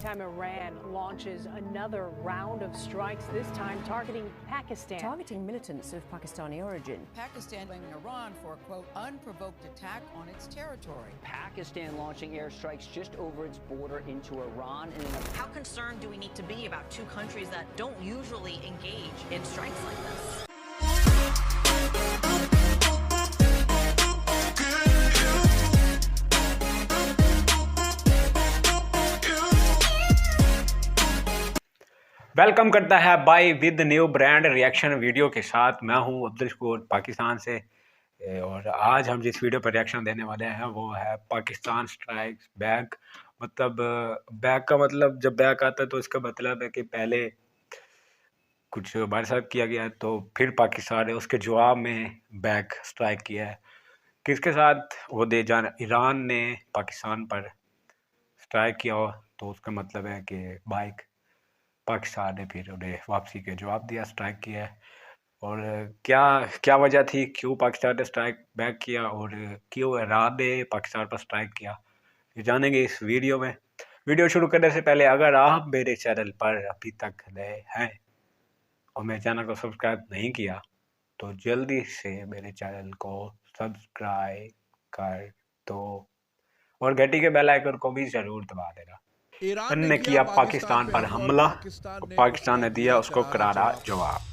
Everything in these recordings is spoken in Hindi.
Meantime, Iran launches another round of strikes, this time targeting Pakistan. Targeting militants of Pakistani origin. Pakistan blaming Iran for a, quote, unprovoked attack on its territory. Pakistan launching airstrikes just over its border into Iran. How concerned do we need to be about two countries that don't usually engage in strikes like this? Welcome करता है by with new brand reaction video के साथ। मैं हूं अब्दुल शकूर पाकिस्तान से और आज हम जिस वीडियो पर रिएक्शन देने वाले हैं वो है पाकिस्तान स्ट्राइक्स बैक। मतलब बैक का मतलब जब बैक आता है तो इसका मतलब है कि पहले कुछ हमारे साथ किया गया तो फिर पाकिस्तान ने उसके जवाब में बैक स्ट्राइक किया है। किसके साथ? वो दे जान ईरान ने पाकिस्तान पर स्ट्राइक किया हो तो उसका मतलब है कि बाइक पाकिस्तान ने फिर उन्हें वापसी के जवाब दिया, स्ट्राइक किया है। और क्या वजह थी, क्यों पाकिस्तान ने स्ट्राइक बैक किया और क्यों ईरान ने पाकिस्तान पर स्ट्राइक किया, ये जानेंगे इस वीडियो में। वीडियो शुरू करने से पहले अगर आप मेरे चैनल पर अभी तक नए हैं और मेरे चैनल को सब्सक्राइब नहीं किया तो जल्दी से मेरे चैनल को सब्सक्राइब कर दो और घंटी के बेल आइकन को भी ज़रूर दबा देना। ईरान ने किया पाकिस्तान पर हमला, पाकिस्तान ने दिया उसको करारा जवाब।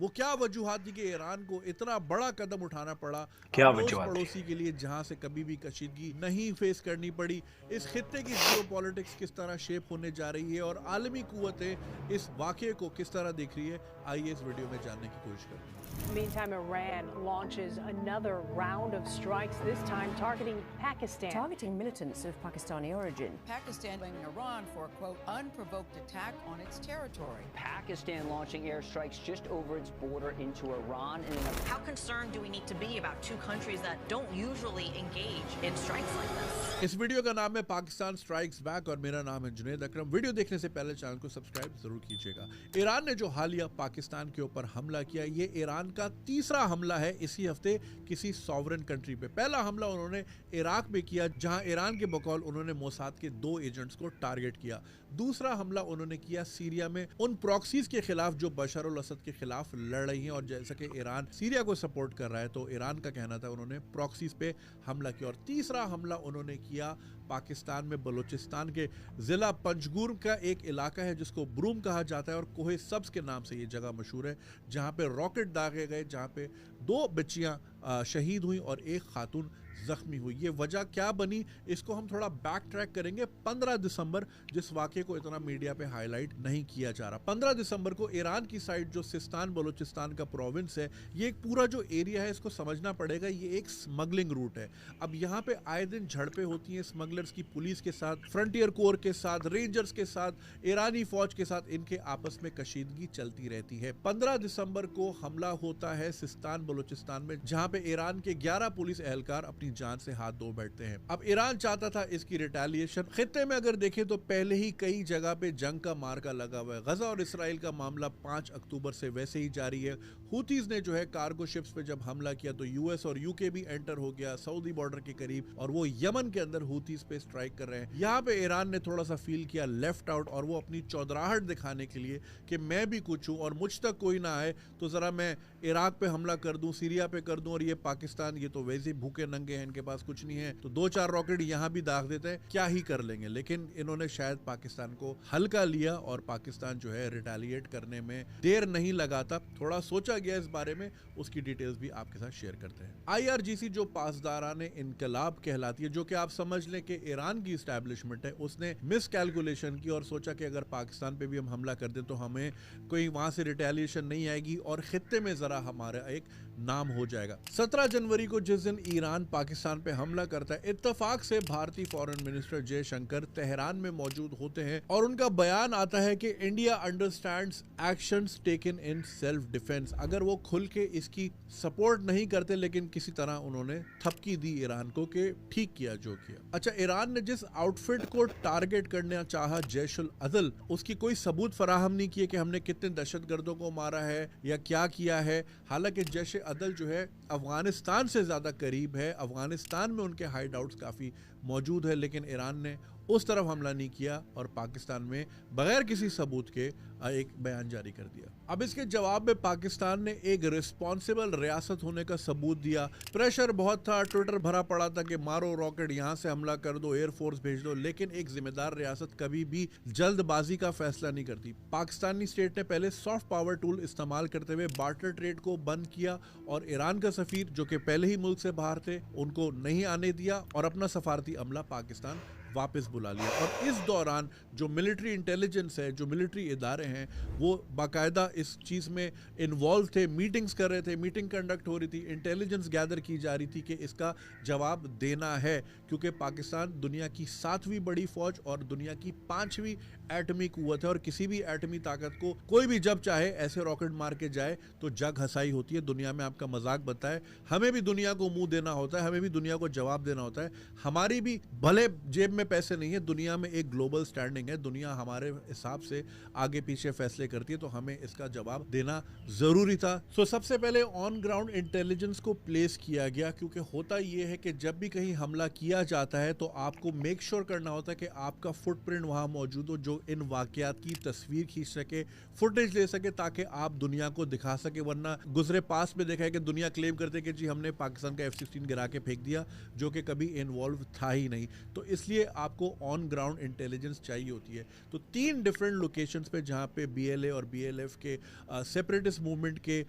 वो क्या वजूहात थी कि ईरान को इतना बड़ा कदम उठाना पड़ा क्या वजूहात पड़ोसी के लिए जहां से कभी भी कशीदगी नहीं फेस करनी पड़ी। इस खित्ते की जियोपॉलिटिक्स किस तरह शेप होने जा रही है और आलमी कुव्वतें इस वाक़े को किस तरह देख रही है, आइए इस वीडियो में जानने की कोशिश करते हैं। Meantime, Iran launches another round of strikes, this time targeting Pakistan. Targeting militants of Pakistani origin. Pakistan blaming Iran for a, quote, unprovoked attack on its territory. Pakistan launching airstrikes just over its border into Iran. How concerned do we need to be about two countries that don't usually engage in strikes like this? इस वीडियो का नाम है पाकिस्तान स्ट्राइक्स बैक और मेरा नाम है जुनैद अकरम। वीडियो देखने से पहले चैनल को सब्सक्राइब जरूर कीजिएगा। ईरान ने जो हालिया पाकिस्तान के ऊपर हमला किया, ये ईरान का तीसरा हमला है इसी हफ्ते किसी सॉवरेन कंट्री पे। पहला हमला उन्होंने इराक में किया जहां ईरान के बकौल उन्होंने मोसाद के 2 एजेंट्स को टारगेट किया। दूसरा हमला उन्होंने किया सीरिया में उन प्रॉक्सीज के खिलाफ जो बशर अल असद के खिलाफ लड़ रही हैं और जैसा कि ईरान सीरिया को सपोर्ट कर रहा है तो ईरान का कहना था उन्होंने प्रॉक्सीज पे हमला किया। और तीसरा हमला उन्होंने किया पाकिस्तान में बलूचिस्तान के जिला पंजगुर का एक इलाका है जिसको ब्रूम कहा जाता है और कोहे सब्ज के नाम से ये जगह मशहूर है, जहां पे रॉकेट दागे गए, जहां पे 2 बच्चियां शहीद हुई और एक खातून जख्मी हुई। ये वजह क्या बनी, इसको हम थोड़ा बैक ट्रैक करेंगे। 15 दिसंबर, जिस वाक़े को इतना मीडिया पे हाईलाइट नहीं किया जा रहा, 15 दिसंबर को ईरान की साइड जो सिस्तान बलूचिस्तान का प्रोविंस है, ये एक पूरा जो एरिया है इसको समझना पड़ेगा, ये एक स्मगलिंग रूट है। अब यहाँ पे आए दिन झड़पें होती हैं स्मगलर्स की, पुलिस के साथ, फ्रंटियर कोर के साथ, रेंजर्स के साथ, ईरानी फौज के साथ, इनके आपस में कशीदगी चलती रहती है। 15 दिसंबर को हमला होता है सिस्तान बलूचिस्तान में जहाँ पे ईरान के 11 पुलिस एहलकार अपनी जान से हाथ धो बैठते हैं। अब ईरान चाहता था इसकी रिटेलिएशन। खित्ते में अगर देखें तो पहले ही कई जगह पे जंग का मार्का लगा हुआ है। गजा और इसराइल का मामला 5 अक्टूबर से वैसे ही जारी है। हुतीज ने जो है कार्गो शिप्स पे जब हमला किया तो यूएस और यूके भी एंटर हो गया सऊदी बॉर्डर के करीब और वो यमन के अंदर हुतीज पे स्ट्राइक कर रहे हैं। यहाँ पे ईरान ने थोड़ा सा फील किया लेफ्ट आउट और वो अपनी चौधराहट दिखाने के लिए कि मैं भी कुछ हूँ और मुझ तक कोई ना आए तो जरा मैं इराक पे हमला कर दूं, सीरिया पे कर दूं और ये पाकिस्तान ये तो वैसे भूखे नंगे हैं, इनके पास कुछ नहीं है तो 2-4 रॉकेट यहाँ भी दाग देते हैं, क्या ही कर लेंगे। लेकिन इन्होंने शायद पाकिस्तान को हल्का लिया और पाकिस्तान जो है रिटेलिएट करने में देर नहीं लगाता। थोड़ा सोचा गया इस बारे में, उसकी डिटेल्स भी आपके साथ शेयर करते हैं। IRGC जो पासदारान इनकलाब कहलाती है, जो कि आप समझ लें कि ईरान की स्टैब्लिशमेंट है, उसने मिस कैलकुलेशन की और सोचा कि अगर पाकिस्तान पे भी हम हमला कर दें तो हमें कोई वहां से रिटेलिएशन नहीं आएगी और खित्ते में जरा हमारा एक नाम हो जाएगा। 17 जनवरी को जिस दिन ईरान पाकिस्तान पे हमला करता है, इत्तेफाक से भारतीय फॉरेन मिनिस्टर जयशंकर तेहरान में मौजूद होते हैं और उनका बयान आता है कि India understands actions taken in self defence. अगर वो खुल के इसकी सपोर्ट नहीं करते लेकिन किसी तरह उन्होंने थपकी दी ईरान को कि ठीक किया जो किया। अच्छा, ईरान ने जिस आउटफिट को टारगेट करना चाहा जैशुल अदल, उसकी कोई सबूत फराहम नहीं किए कि हमने कितने दहशतगर्दों को मारा है या क्या किया है। हालांकि जैश अदल जो है अफगानिस्तान से ज्यादा करीब है, अफगानिस्तान में उनके हाइड आउट्स काफी मौजूद है, लेकिन ईरान ने उस तरफ हमला नहीं किया और पाकिस्तान में बगैर किसी सबूत के एक बयान जारी कर दिया। अब इसके जवाब में पाकिस्तान ने एक रिस्पॉन्सिबल रियासत होने का सबूत दिया। प्रेशर बहुत था, ट्विटर भरा पड़ा था कि मारो रॉकेट, यहाँ से हमला कर दो, एयरफोर्स भेज दो, लेकिन एक जिम्मेदार रियासत कभी भी जल्दबाजी का फैसला नहीं करती। पाकिस्तानी स्टेट ने पहले सॉफ्ट पावर टूल इस्तेमाल करते हुए बार्टर ट्रेड को बंद किया और ईरान का सफीर, जो कि पहले ही मुल्क से बाहर थे, उनको नहीं आने दिया और अपना सफारती अमला पाकिस्तान वापस बुला लिया। और इस दौरान जो मिलिट्री इंटेलिजेंस है, जो मिलिट्री इदारे हैं, वो बाकायदा इस चीज़ में इन्वॉल्व थे, मीटिंग्स कर रहे थे, मीटिंग कंडक्ट हो रही थी, इंटेलिजेंस गैदर की जा रही थी कि इसका जवाब देना है, क्योंकि पाकिस्तान दुनिया की 7वीं बड़ी फौज और दुनिया की 5वीं एटमी कुव्वत है और किसी भी एटमी ताकत को कोई भी जब चाहे ऐसे रॉकेट मार के जाए तो जग हसाई होती है। दुनिया में आपका मजाक बनता है, हमें भी दुनिया को मुंह देना होता है, हमें भी दुनिया को जवाब देना होता है। हमारी भी भले जेब में पैसे नहीं है, दुनिया में एक ग्लोबल स्टैंडिंग है, दुनिया हमारे हिसाब से आगे पीछे फैसले करती है, तो हमें इसका जवाब देना जरूरी था। सो सबसे पहले ऑन ग्राउंड इंटेलिजेंस को प्लेस किया गया, क्योंकि होता यह है कि जब भी कहीं हमला किया जाता है तो आपको मेक श्योर करना होता है कि आपका फुटप्रिंट वहां मौजूद हो, जो इन वाकयात की तस्वीर खींच सके, फुटेज ले सके, ताकि आप दुनिया को दिखा सके। वरना गुजरे पास में देखा है कि दुनिया क्लेम करते कि जी हमने पाकिस्तान का F-16 गिरा के फेंक दिया, जो कि कभी इन्वॉल्व था ही नहीं। तो इसलिए आपको ऑन ग्राउंड इंटेलिजेंस चाहिए होती है। तो 3 डिफरेंट लोकेशंस पे जहां पे BLA और BLF के सेपरेटिस्ट मूवमेंट के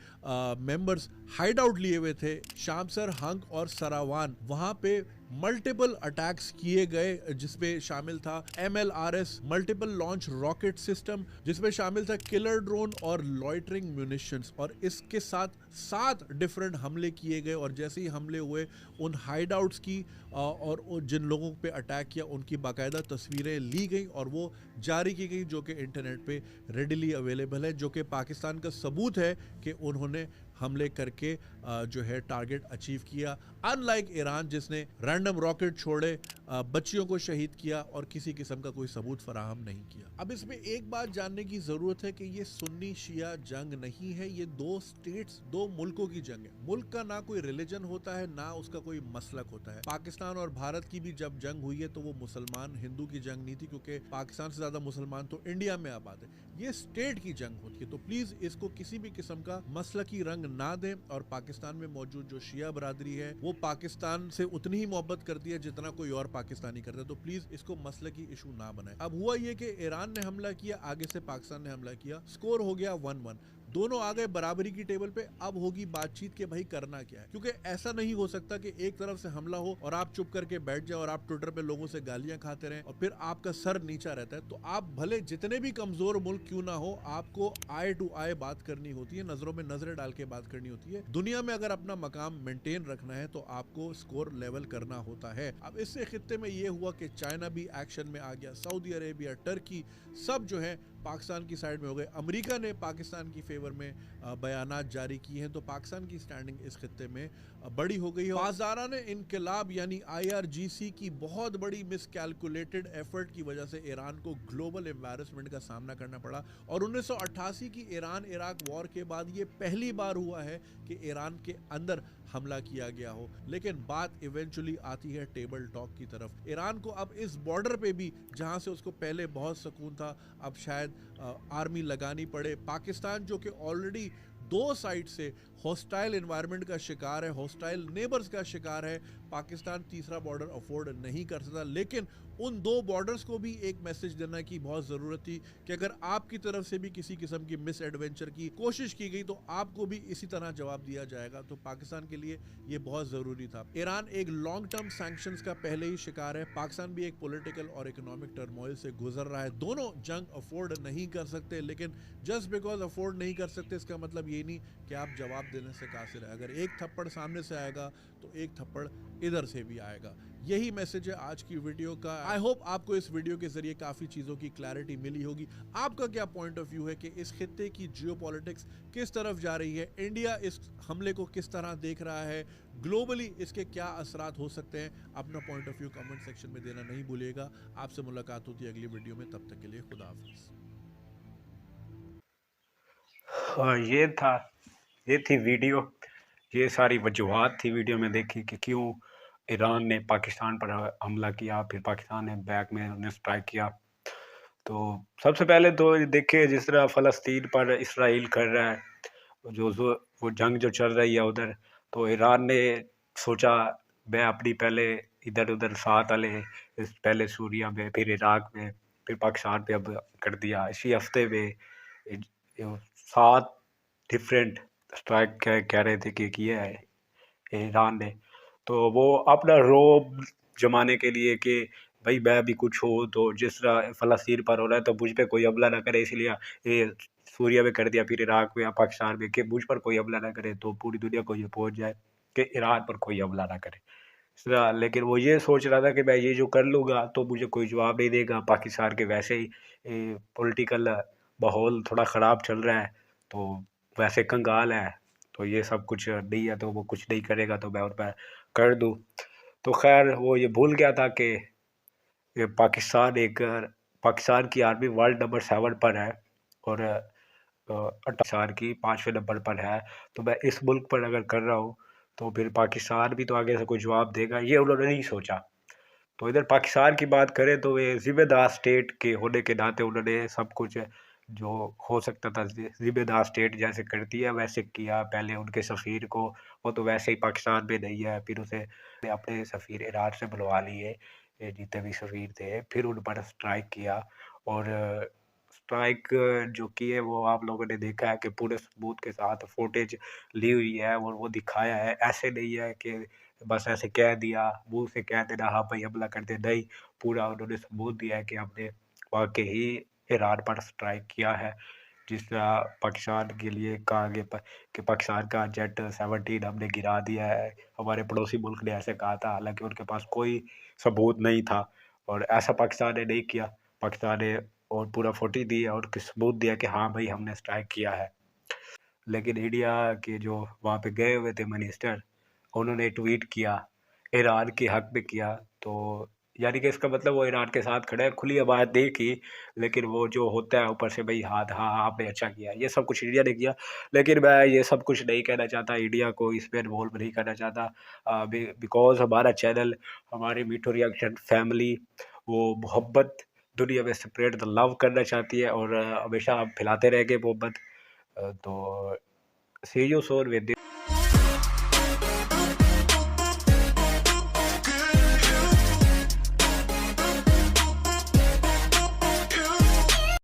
मेंबर्स हाइड आउट लिए हुए थे, शामसर, हंग और सरावान, वहां पे मल्टीपल अटैक्स किए गए, जिसमें शामिल था MLRS multiple launch rocket system, जिसमें शामिल था किलर ड्रोन और लॉइटरिंग म्यूनिशंस, और इसके साथ 7 डिफरेंट हमले किए गए। और जैसे ही हमले हुए उन हाइड आउट्स की और जिन लोगों पे अटैक किया उनकी बाकायदा तस्वीरें ली गई और वो जारी की गई, जो कि इंटरनेट पे रेडिली अवेलेबल है, जो कि पाकिस्तान का सबूत है कि उन्होंने हमले करके जो है टारगेट अचीव किया। अनलाइक ईरान, जिसने रैंडम रॉकेट छोड़े, बच्चियों को शहीद किया और किसी किस्म का कोई सबूत फराहम नहीं किया। अब इसमें एक बात जानने की जरूरत है कि ये सुन्नी शिया जंग नहीं है, ये 2 स्टेट्स, 2 मुल्कों की जंग है। मुल्क का ना कोई रिलीजन होता है, ना उसका कोई मसलक होता है। पाकिस्तान और भारत की भी जब जंग हुई है तो वो मुसलमान हिंदू की जंग नहीं थी, क्योंकि पाकिस्तान से ज्यादा मुसलमान तो इंडिया में आबाद है। ये स्टेट की जंग होती है। तो प्लीज इसको किसी भी किस्म का मसलकी रंग ना दें। और पाकिस्तान में मौजूद जो शिया बरादरी है वो पाकिस्तान से उतनी ही मोहब्बत करती है जितना कोई और पाकिस्तानी करता है। तो प्लीज इसको मसलकी इशू ना बनाए। अब हुआ ये कि ईरान ने हमला किया, आगे से पाकिस्तान ने हमला किया, स्कोर हो गया 1-1, दोनों आ गए बराबरी की टेबल पे। अब होगी बातचीत के भाई करना क्या है, क्योंकि ऐसा नहीं हो सकता कि एक तरफ से हमला हो और आप चुप करके बैठ जाओ और आप ट्विटर पे लोगों से गालियां खाते रहें और फिर आपका सर नीचा रहता है। तो आप भले जितने भी कमजोर मुल्क क्यों ना हो, आपको आई टू आई बात करनी होती है, नजरों में नजरें डाल के बात करनी होती है। दुनिया में अगर अपना मकाम मेंटेन रखना है तो आपको स्कोर लेवल करना होता है। अब इससे खित्ते में ये हुआ कि चाइना भी एक्शन में आ गया, सऊदी अरेबिया, टर्की, सब जो है पाकिस्तान की साइड में हो गए। अमेरिका ने पाकिस्तान की फेवर में बयानात जारी किए हैं, तो पाकिस्तान की स्टैंडिंग इस खित्ते में बड़ी हो गई है। बाज़ाराने इनकलाब यानी IRGC की बहुत बड़ी मिसकैलकुलेटेड एफर्ट की वजह से ईरान को ग्लोबल एम्बैरेसमेंट का सामना करना पड़ा। और 1988 की ईरान इराक वॉर के बाद ये पहली बार हुआ है कि ईरान के अंदर हमला किया गया हो। लेकिन बात इवेंचुअली आती है टेबल टॉक की तरफ। ईरान को अब इस बॉर्डर पे भी, जहां से उसको पहले बहुत सुकून था, अब शायद आर्मी लगानी पड़े। पाकिस्तान जो कि ऑलरेडी 2 साइड से हॉस्टाइल एनवायरनमेंट का शिकार है, हॉस्टाइल नेबर्स का शिकार है, पाकिस्तान तीसरा बॉर्डर अफोर्ड नहीं कर सकता। लेकिन उन 2 बॉर्डर्स को भी एक मैसेज देना की बहुत ज़रूरत थी कि अगर आपकी तरफ से भी किसी किस्म की मिस एडवेंचर की कोशिश की गई तो आपको भी इसी तरह जवाब दिया जाएगा। तो पाकिस्तान के लिए ये बहुत ज़रूरी था। ईरान एक लॉन्ग टर्म सैंक्शंस का पहले ही शिकार है, पाकिस्तान भी एक पॉलिटिकल और इकोनॉमिक टर्मोइल से गुजर रहा है। दोनों जंग अफोर्ड नहीं कर सकते, लेकिन जस्ट बिकॉज अफोर्ड नहीं कर सकते इसका मतलब ये नहीं कि आप जवाब देने से कासिर है। अगर एक थप्पड़ सामने से आएगा तो एक थप्पड़ इधर से भी आएगा। यही मैसेज है आज की वीडियो का। आई होप आपको इस वीडियो के जरिए काफी चीजों की क्लैरिटी मिली होगी। आपका क्या पॉइंट ऑफ व्यू है कि इस खित्ते की जियोपॉलिटिक्स किस तरफ जा रही है, इंडिया इस हमले को किस तरह देख रहा है, ग्लोबली इसके क्या असरात हो सकते हैं? अपना point of view comment section में देना नहीं भूलिएगा। आपसे मुलाकात होती है अगली वीडियो में, तब तक के लिए खुदा हाफिज। ये थी वीडियो, ये सारी वजूहात थी वीडियो में देखी कि क्यों ईरान ने पाकिस्तान पर हमला किया, फिर पाकिस्तान ने बैक में उन्हें स्ट्राइक किया। तो सबसे पहले तो देखिए जिस तरह फ़लस्तीन पर इसराइल कर रहा है, जो वो जंग जो चल रही है उधर, तो ईरान ने सोचा मैं अपनी पहले इधर उधर साथ वाले, पहले सूरिया में, फिर इराक में, फिर पाकिस्तान पे अब कर दिया। इसी हफ्ते में 7 डिफरेंट स्ट्राइक कह रहे थे कि किया है ईरान ने। तो वो अपना रौब जमाने के लिए कि भाई मैं भी कुछ हो, तो जिस तरह फ़लस्तीन पर हो रहा है तो मुझ पे कोई हमला ना करे, इसलिए ये सूरिया में कर दिया, फिर इराक में या पाकिस्तान में, कि मुझ पर कोई हमला ना करे तो पूरी दुनिया को ये पहुंच जाए कि ईरान पर कोई हमला ना करे। लेकिन वो ये सोच रहा था कि मैं ये जो कर लूँगा तो मुझे कोई जवाब नहीं देगा। पाकिस्तान के वैसे ही पॉलिटिकल माहौल थोड़ा ख़राब चल रहा है, तो वैसे कंगाल है, तो ये सब कुछ नहीं है, तो वो कुछ नहीं करेगा तो मैं उन पर कर दूँ। तो खैर वो ये भूल गया था कि ये पाकिस्तान की आर्मी वर्ल्ड नंबर 7 पर है और पाकिस्तान की 5वें नंबर पर है। तो मैं इस मुल्क पर अगर कर रहा हूँ तो फिर पाकिस्तान भी तो आगे से कोई जवाब देगा, ये उन्होंने नहीं सोचा। तो इधर पाकिस्तान की बात करें तो वे ज़िम्मेदार स्टेट के होने के नाते उन्होंने सब कुछ जो हो सकता था ज़िम्मेदार स्टेट जैसे करती है वैसे किया। पहले उनके सफ़ीर को, वो तो वैसे ही पाकिस्तान में नहीं है, फिर उसे अपने सफ़ीर ईरान से बुलवा लिए, जितने भी सफ़ीर थे, फिर उन पर स्ट्राइक किया। और स्ट्राइक जो की है वो आप लोगों ने देखा है कि पूरे सबूत के साथ फुटेज ली हुई है और वो दिखाया है। ऐसे नहीं है कि बस ऐसे कह दिया, मुँह से कह देना हाँ भाई हमला कर दे, नहीं, पूरा उन्होंने सबूत दिया है कि हमने वाकई ही ईरान पर स्ट्राइक किया है। जिस तरह पाकिस्तान के लिए कहा गया कि पाकिस्तान का जेट 17 हमने गिरा दिया है, हमारे पड़ोसी मुल्क ने ऐसे कहा था, हालांकि उनके पास कोई सबूत नहीं था और ऐसा पाकिस्तान ने नहीं किया। पाकिस्तान ने और पूरा फोटो दी और सबूत दिया कि हाँ भाई हमने स्ट्राइक किया है। लेकिन इंडिया के जो वहाँ पे गए हुए थे मिनिस्टर, उन्होंने ट्वीट किया, ईरान के हक में किया, तो यानी कि इसका मतलब वो ईरान के साथ खड़ा है। खुली आवाज़ नहीं की, लेकिन वो जो होता है ऊपर से भाई हाँ हाँ आपने अच्छा किया, ये सब कुछ इंडिया ने किया। लेकिन मैं ये सब कुछ नहीं कहना चाहता, इंडिया को इसमें इन्वॉल्व नहीं करना चाहता, बिकॉज हमारा चैनल, हमारी मीठू रिएक्शन फैमिली वो मोहब्बत दुनिया में स्प्रेड द लव करना चाहती है और हमेशा हम फैलाते रहेंगे मोहब्बत। तो सी यू सून विद